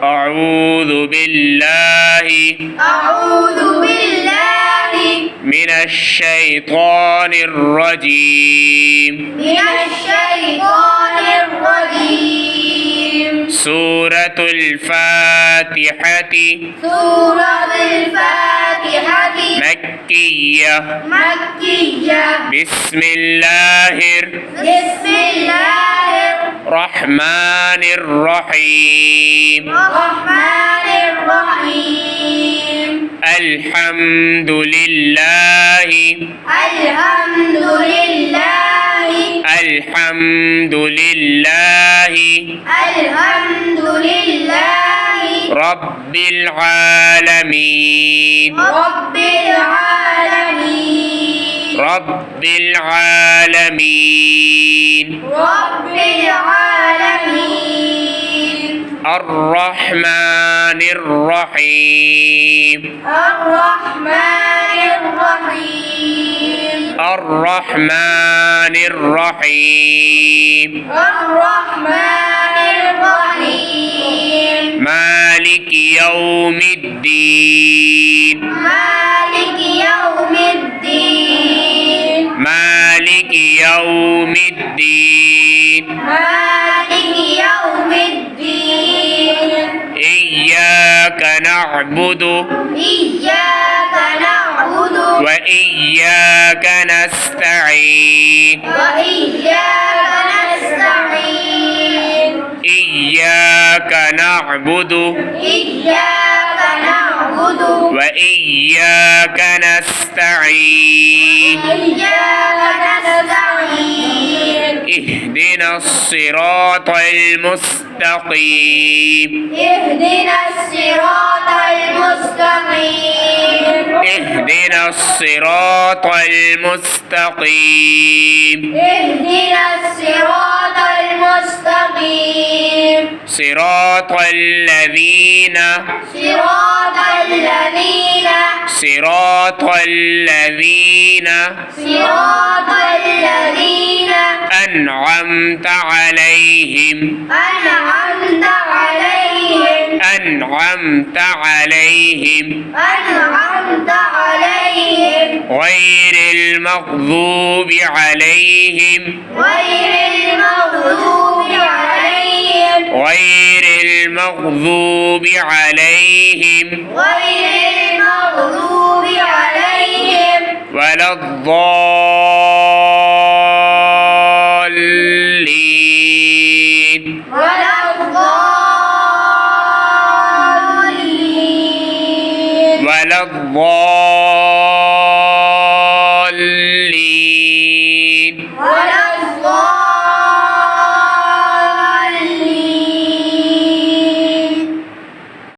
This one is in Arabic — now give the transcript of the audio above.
أعوذ بالله من الشيطان الرجيم. سورة الفاتحة مكية. بسم الله الرحمن الرحيم. الحمد لله رب العالمين. الرحمن الرحيم. مالك يوم الدين. إياك نعبد وإياك نستعين. إياك نعبد وإياك نستعين. اهدنا الصراط المستقيم. اهدنا الصراط المستقيم. صراط الذين أنعمت عليهم غير المغضوب عليهم ولا الضالين.